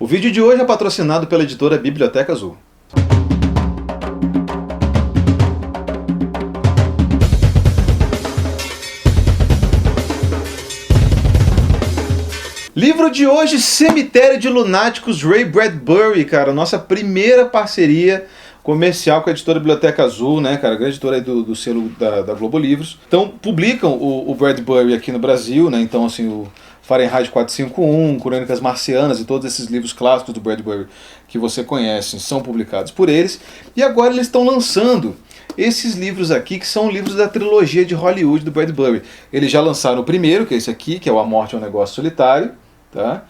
O vídeo de hoje é patrocinado pela editora Biblioteca Azul. Livro de hoje, Cemitério de Lunáticos, Ray Bradbury, cara, nossa primeira parceria comercial com a editora Biblioteca Azul, né, cara, grande editora aí do selo da Globo Livros. Então, publicam o Bradbury aqui no Brasil, né, então, assim, o Fahrenheit 451, Crônicas Marcianas e todos esses livros clássicos do Bradbury que você conhece são publicados por eles. E agora eles estão lançando esses livros aqui, que são livros da trilogia de Hollywood do Bradbury. Eles já lançaram o primeiro, que é esse aqui, que é o A Morte é um Negócio Solitário, tá?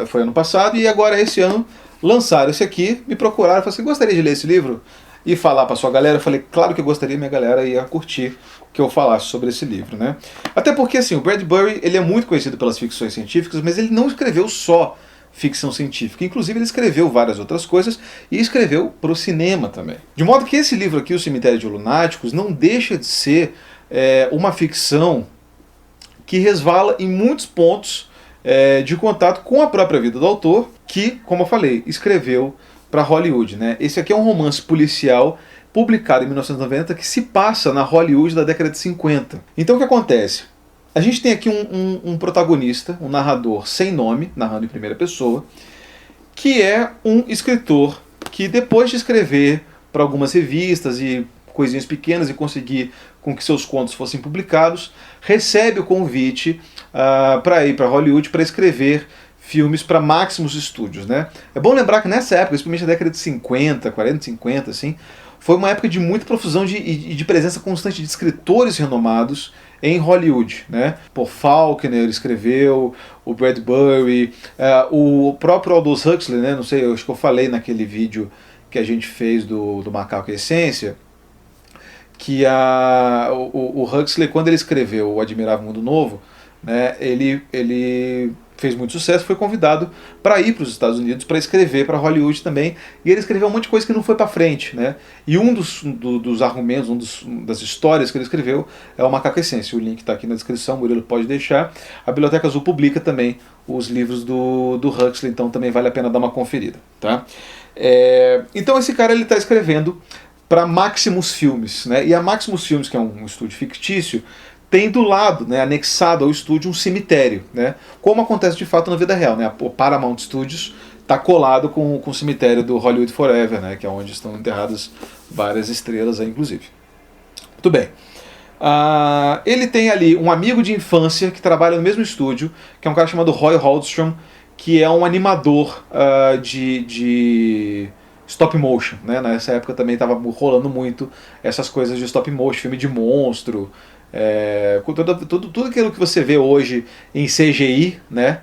Foi ano passado, e agora esse ano lançaram esse aqui, me procuraram, falaram assim, gostaria de ler esse livro e falar para sua galera? Eu falei, claro que eu gostaria, minha galera ia curtir que eu falasse sobre esse livro, né? Até porque, assim, o Bradbury, ele é muito conhecido pelas ficções científicas, mas ele não escreveu só ficção científica, inclusive ele escreveu várias outras coisas e escreveu para o cinema também. De modo que esse livro aqui, O Cemitério de Lunáticos, não deixa de ser uma ficção que resvala em muitos pontos de contato com a própria vida do autor, que, como eu falei, escreveu para Hollywood, né? Esse aqui é um romance policial publicado em 1990 que se passa na Hollywood da década de 50. Então o que acontece? A gente tem aqui um protagonista, um narrador sem nome, narrando em primeira pessoa, que é um escritor que, depois de escrever para algumas revistas e coisinhas pequenas e conseguir com que seus contos fossem publicados, recebe o convite para ir para Hollywood para escrever filmes para Maximus Studios, né? É bom lembrar que nessa época, principalmente na década de 50, 40, 50, assim, foi uma época de muita profusão e de presença constante de escritores renomados em Hollywood, né? Paul Faulkner escreveu, o Bradbury, o próprio Aldous Huxley, né? Não sei, eu acho que eu falei naquele vídeo que a gente fez do Macaco e Essência, que o Huxley, quando ele escreveu O Admirável Mundo Novo, né, ele fez muito sucesso, foi convidado para ir para os Estados Unidos para escrever para Hollywood também, e ele escreveu um monte de coisa que não foi para frente, né? E um dos argumentos, das histórias que ele escreveu é o Macaco e Essência. O link está aqui na descrição, o Murilo pode deixar. A Biblioteca Azul publica também os livros do Huxley, então também vale a pena dar uma conferida, tá? Então esse cara está escrevendo para Maximus Filmes, né? E a Maximus Filmes, que é um estúdio fictício, tem do lado, né, anexado ao estúdio, um cemitério, né? Como acontece de fato na vida real, né? O Paramount Studios está colado com o cemitério do Hollywood Forever, né? Que é onde estão enterradas várias estrelas, aí, inclusive. Muito bem. Ele tem ali um amigo de infância que trabalha no mesmo estúdio, que é um cara chamado Roy Holdstrom, que é um animador de stop motion, né? Nessa época também estava rolando muito essas coisas de stop motion, filme de monstro, tudo aquilo que você vê hoje em CGI, né?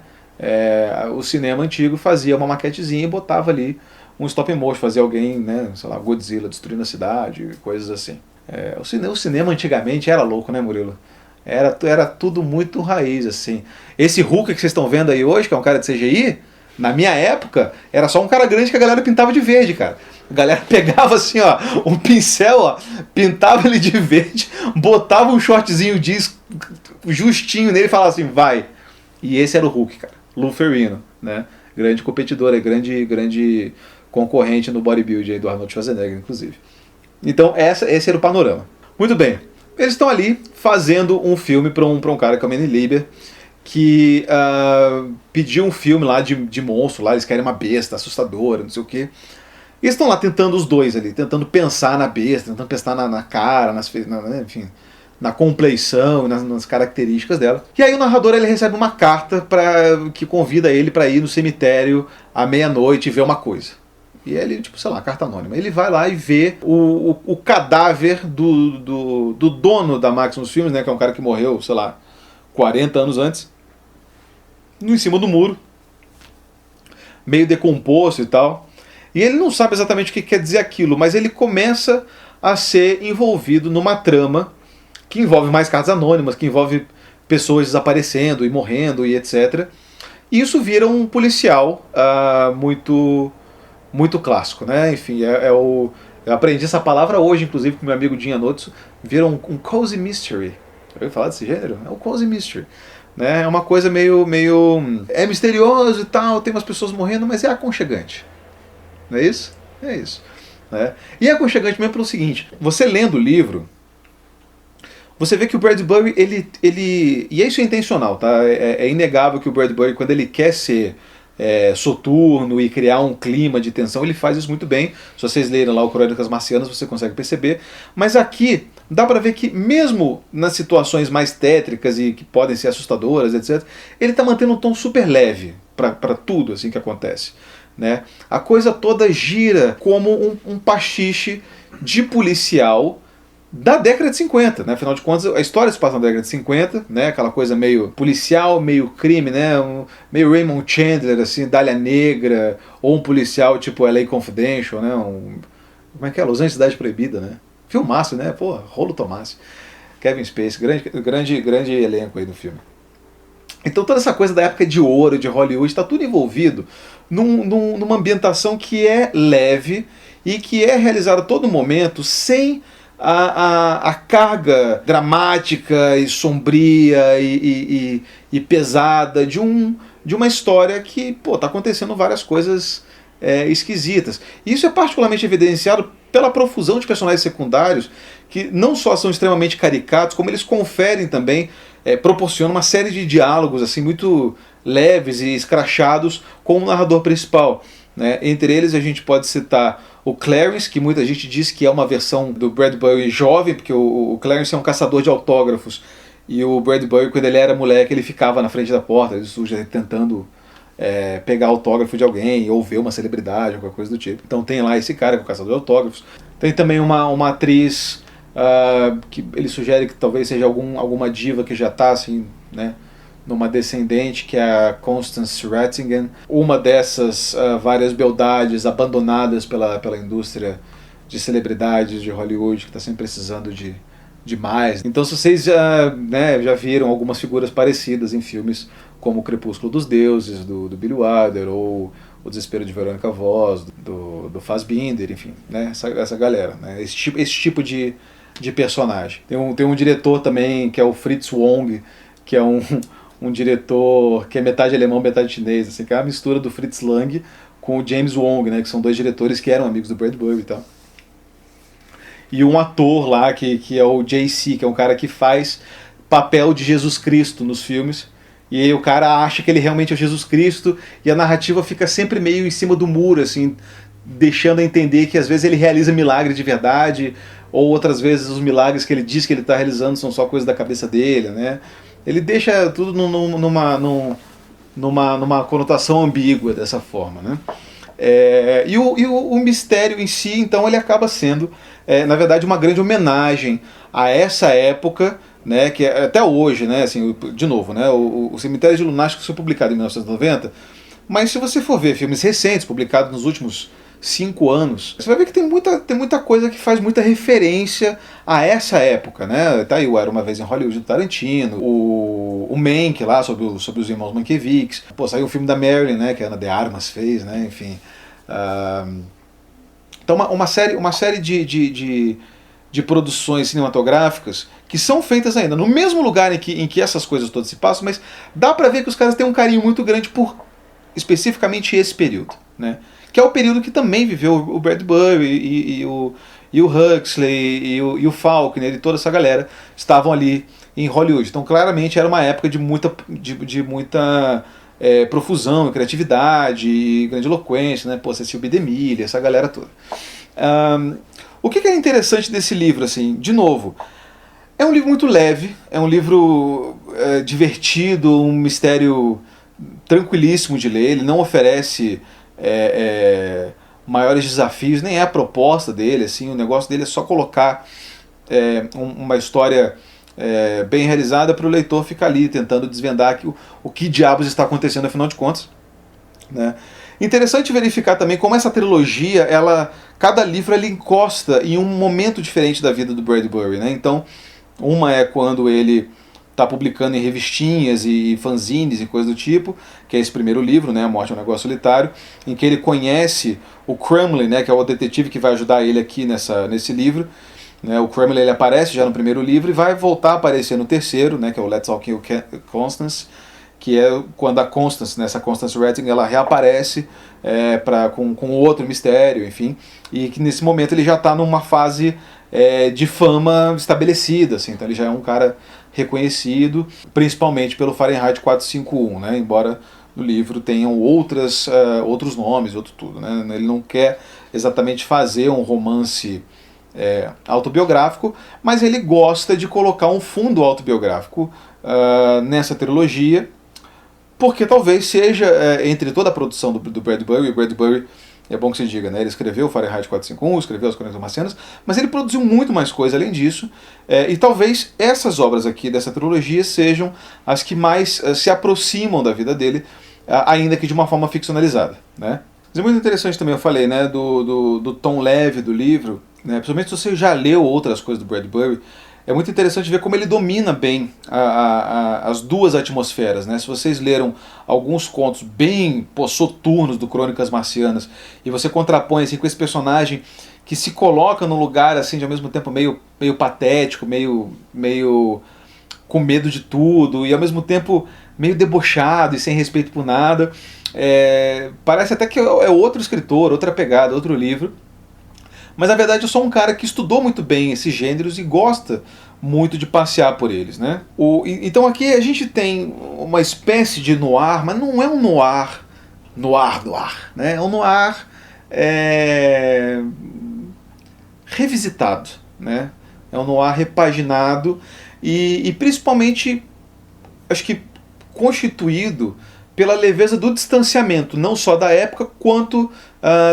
O cinema antigo fazia uma maquetezinha e botava ali um stop motion, fazia alguém, né, sei lá, Godzilla destruindo a cidade, coisas assim. O cinema antigamente era louco, né, Murilo? Era tudo muito raiz, assim. Esse Hulk que vocês estão vendo aí hoje, que é um cara de CGI, na minha época, era só um cara grande que a galera pintava de verde, cara. A galera pegava assim, ó, um pincel, ó, pintava ele de verde, botava um shortzinho jeans justinho nele e falava assim, vai. E esse era o Hulk, cara. Lou Ferrigno, né? Grande competidor, grande concorrente no bodybuilding aí do Arnold Schwarzenegger, inclusive. Então, esse era o panorama. Muito bem. Eles estão ali fazendo um filme para um cara que é o Manny Lieber, que pediu um filme lá de monstro, lá eles querem uma besta assustadora, não sei o quê. E eles estão lá tentando os dois ali, tentando pensar na besta, tentando pensar na cara, enfim, na compleição, nas características dela. E aí o narrador ele recebe uma carta que convida ele para ir no cemitério à meia-noite e ver uma coisa. E ele, tipo, sei lá, carta anônima. Ele vai lá e vê o cadáver do dono da Maximus Filmes, né, que é um cara que morreu, sei lá, 40 anos antes, em cima do muro, meio decomposto e tal. E ele não sabe exatamente o que quer dizer aquilo, mas ele começa a ser envolvido numa trama que envolve mais cartas anônimas, que envolve pessoas desaparecendo e morrendo e etc. E isso vira um policial muito clássico, né? Enfim, eu aprendi essa palavra hoje, inclusive, com meu amigo Dinha Notso. Vira um cozy mystery. Eu ia falar desse gênero? É um cozy mystery. né? É uma coisa meio é misterioso e tal, tem umas pessoas morrendo, mas é aconchegante. Não é isso? É isso. Né? E é aconchegante mesmo pelo seguinte, você lendo o livro, você vê que o Bradbury, ele e isso é intencional, tá? É inegável que o Bradbury, quando ele quer ser soturno e criar um clima de tensão, ele faz isso muito bem. Se vocês lerem lá o Crônicas Marcianas, você consegue perceber. Mas aqui, dá pra ver que mesmo nas situações mais tétricas e que podem ser assustadoras, etc., ele tá mantendo um tom super leve pra tudo assim que acontece. Né? A coisa toda gira como um pastiche de policial da década de 50, né? Afinal de contas, a história se passa na década de 50, né? Aquela coisa meio policial, meio crime, né? Meio Raymond Chandler, assim, Dália Negra, ou um policial tipo LA Confidential, né? Como é que é? Los Angeles Cidade Proibida, né? Filmaço, né? Pô, Rolo Tomassi, Kevin Spacey, grande elenco aí do filme. Então toda essa coisa da época de ouro, de Hollywood, está tudo envolvido numa ambientação que é leve e que é realizada a todo momento sem a carga dramática e sombria e pesada de uma história que, pô, tá acontecendo várias coisas esquisitas. E isso é particularmente evidenciado pela profusão de personagens secundários que não só são extremamente caricatos, como eles conferem também, proporcionam uma série de diálogos assim muito leves e escrachados com o narrador principal. Né? Entre eles a gente pode citar o Clarence, que muita gente diz que é uma versão do Bradbury jovem, porque o Clarence é um caçador de autógrafos, e o Bradbury, quando ele era moleque, ele ficava na frente da porta, ele surge tentando pegar autógrafo de alguém, ou ver uma celebridade, alguma coisa do tipo. Então tem lá esse cara que é o caçador de autógrafos. Tem também uma atriz que ele sugere que talvez seja alguma diva que já está assim, né, numa descendente, que é a Constance Rattingen, uma dessas várias beldades abandonadas pela indústria de celebridades de Hollywood, que está sempre precisando de mais. Então se vocês já viram algumas figuras parecidas em filmes como O Crepúsculo dos Deuses, do Billy Wilder, ou O Desespero de Verônica Voss, do Fassbinder, enfim, né, essa galera, né, esse tipo de personagem. Tem um diretor também, que é o Fritz Wong, que é um diretor que é metade alemão, metade chinês, assim, que é a mistura do Fritz Lang com o James Wong, né, que são dois diretores que eram amigos do Bradbury e tal. E um ator lá, que é o J.C., que é um cara que faz papel de Jesus Cristo nos filmes, e aí o cara acha que ele realmente é Jesus Cristo, e a narrativa fica sempre meio em cima do muro, assim, deixando a entender que às vezes ele realiza milagre de verdade, ou outras vezes os milagres que ele diz que ele está realizando são só coisa da cabeça dele, né? Ele deixa tudo numa conotação ambígua dessa forma, né? E o mistério em si, então, ele acaba sendo, na verdade, uma grande homenagem a essa época, né, que até hoje, né, assim, de novo, né, o Cemitério de Lunáticos foi publicado em 1990, mas se você for ver filmes recentes, publicados nos últimos 5 anos, você vai ver que tem muita coisa que faz muita referência a essa época, né? Tá aí o Era Uma Vez em Hollywood do Tarantino, o Mank lá sobre os irmãos Mankiewicz, pô, saiu o filme da Marilyn, né, que a Ana de Armas fez, né, enfim. Então uma série de produções cinematográficas que são feitas ainda no mesmo lugar em que essas coisas todas se passam, mas dá pra ver que os caras têm um carinho muito grande por especificamente esse período, né? Que é o período que também viveu o Bradbury e o Huxley e o Faulkner e toda essa galera estavam ali em Hollywood. Então claramente era uma época de muita profusão, criatividade e grandiloquência, né? Pô, Cecil B. DeMille, essa galera toda. O que é interessante desse livro, assim, de novo, é um livro muito leve, é um livro divertido, um mistério tranquilíssimo de ler, ele não oferece maiores desafios, nem é a proposta dele, assim, o negócio dele é só colocar uma história bem realizada para o leitor ficar ali tentando desvendar o que diabos está acontecendo afinal de contas, né? Interessante verificar também como essa trilogia, cada livro ele encosta em um momento diferente da vida do Bradbury, né? Então, uma é quando ele está publicando em revistinhas e fanzines e coisa do tipo, que é esse primeiro livro, né, A Morte é um Negócio Solitário, em que ele conhece o Crumley, né, que é o detetive que vai ajudar ele aqui nesse livro, né? O Cromwell ele aparece já no primeiro livro e vai voltar a aparecer no terceiro, né? Que é o Let's All Kill Constance, que é quando a Constance, nessa Constance Redding, ela reaparece com outro mistério, enfim, e que nesse momento ele já está numa fase de fama estabelecida, assim, então ele já é um cara reconhecido, principalmente pelo Fahrenheit 451, né? Embora no livro tenham outros nomes, outro tudo, né? Ele não quer exatamente fazer um romance autobiográfico, mas ele gosta de colocar um fundo autobiográfico nessa trilogia, porque talvez seja, entre toda a produção do Bradbury, o Bradbury, é bom que se diga, né? Ele escreveu Fahrenheit 451, escreveu As Crônicas Marcianas, mas ele produziu muito mais coisa além disso, e talvez essas obras aqui dessa trilogia sejam as que mais se aproximam da vida dele, ainda que de uma forma ficcionalizada, né? Mas é muito interessante também, eu falei, né, do tom leve do livro, né? Principalmente se você já leu outras coisas do Bradbury, é muito interessante ver como ele domina bem as duas atmosferas, né? Se vocês leram alguns contos bem soturnos do Crônicas Marcianas e você contrapõe assim, com esse personagem que se coloca num lugar assim, de ao mesmo tempo meio patético, meio com medo de tudo e ao mesmo tempo meio debochado e sem respeito por nada, parece até que é outro escritor, outra pegada, outro livro. Mas na verdade eu sou um cara que estudou muito bem esses gêneros e gosta muito de passear por eles, né? Então aqui a gente tem uma espécie de noir, mas não é um noir, né? É um noir revisitado, né? É um noir repaginado e principalmente, acho que constituído pela leveza do distanciamento, não só da época, quanto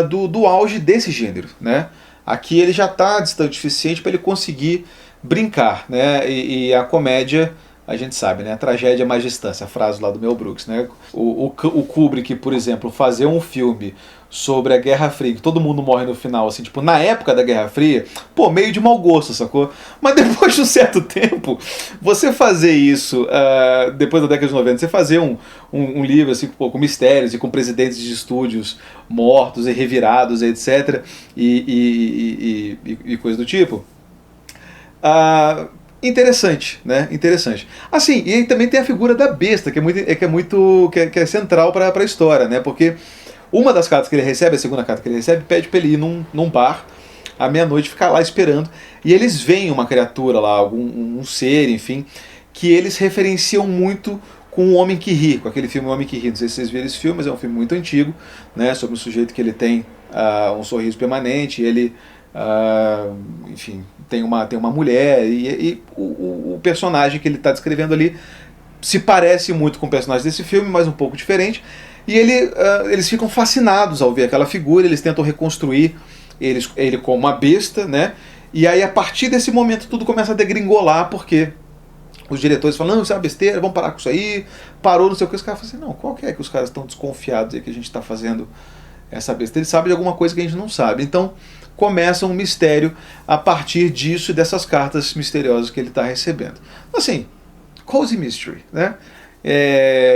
do auge desse gênero, né? Aqui ele já está distante o suficiente para ele conseguir brincar, né? E a comédia, a gente sabe, né? A tragédia é mais distância, a frase lá do Mel Brooks, né? O Kubrick, por exemplo, fazer um filme sobre a Guerra Fria, que todo mundo morre no final, assim, tipo, na época da Guerra Fria, pô, meio de mau gosto, sacou? Mas depois de um certo tempo, você fazer isso, depois da década de 90, você fazer um livro, assim, pô, com mistérios e com presidentes de estúdios mortos e revirados, etc., e coisa do tipo, interessante, né? Interessante. Assim, e aí também tem a figura da besta, que é central para a história, né? Porque uma das cartas que ele recebe, a segunda carta que ele recebe, pede para ele ir num bar à meia-noite, ficar lá esperando, e eles veem uma criatura lá, um ser, enfim, que eles referenciam muito com O Homem que Ri, com aquele filme O Homem que Ri. Não sei se vocês viram esse filme, mas é um filme muito antigo, né? Sobre um sujeito que ele tem um sorriso permanente, ele enfim, tem uma mulher, e o personagem que ele está descrevendo ali se parece muito com o personagem desse filme, mas um pouco diferente, e eles ficam fascinados ao ver aquela figura, eles tentam reconstruir ele como uma besta, né? E aí a partir desse momento tudo começa a degringolar, porque os diretores falam, não, isso é uma besteira, vamos parar com isso aí, parou, não sei o que, os caras falam assim, não, qual que é que os caras estão desconfiados aí que a gente está fazendo essa besteira? Eles sabem de alguma coisa que a gente não sabe, então começa um mistério a partir disso e dessas cartas misteriosas que ele está recebendo. Assim, cozy mystery, né?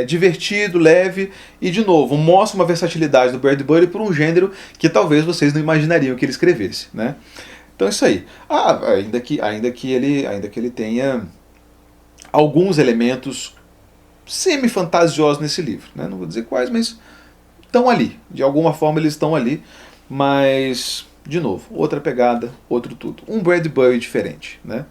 Divertido, leve e, de novo, mostra uma versatilidade do Bradbury por um gênero que talvez vocês não imaginariam que ele escrevesse, né? Então é isso aí. Ainda que ele tenha alguns elementos semi-fantasiosos nesse livro, né? Não vou dizer quais, mas estão ali. De alguma forma eles estão ali, mas, de novo, outra pegada, outro tudo. Um Bradbury diferente, né?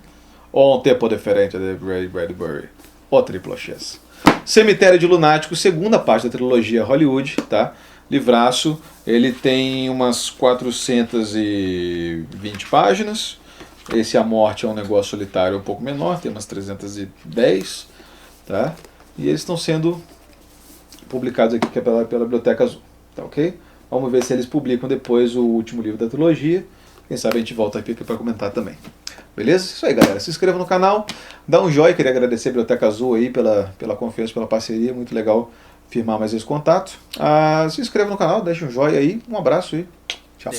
Um tempo diferente de Bradbury. O triplo X. Cemitério de Lunáticos, segunda parte da trilogia Hollywood, tá? Livraço, ele tem umas 420 páginas. Esse A Morte é um Negócio Solitário um pouco menor, tem umas 310, tá? E eles estão sendo publicados aqui pela Biblioteca Azul, tá ok? Vamos ver se eles publicam depois o último livro da trilogia. Quem sabe a gente volta aqui para comentar também. Beleza? Isso aí, galera. Se inscreva no canal, dá um joinha. Queria agradecer a Biblioteca Azul aí pela confiança, pela parceria. Muito legal firmar mais esse contato. Se inscreva no canal, deixa um joinha aí. Um abraço e tchau.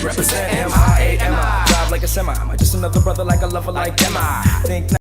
Represent M-I-A-M-I. Drive like a semi. Am I just another brother like a lover like M.I.? Think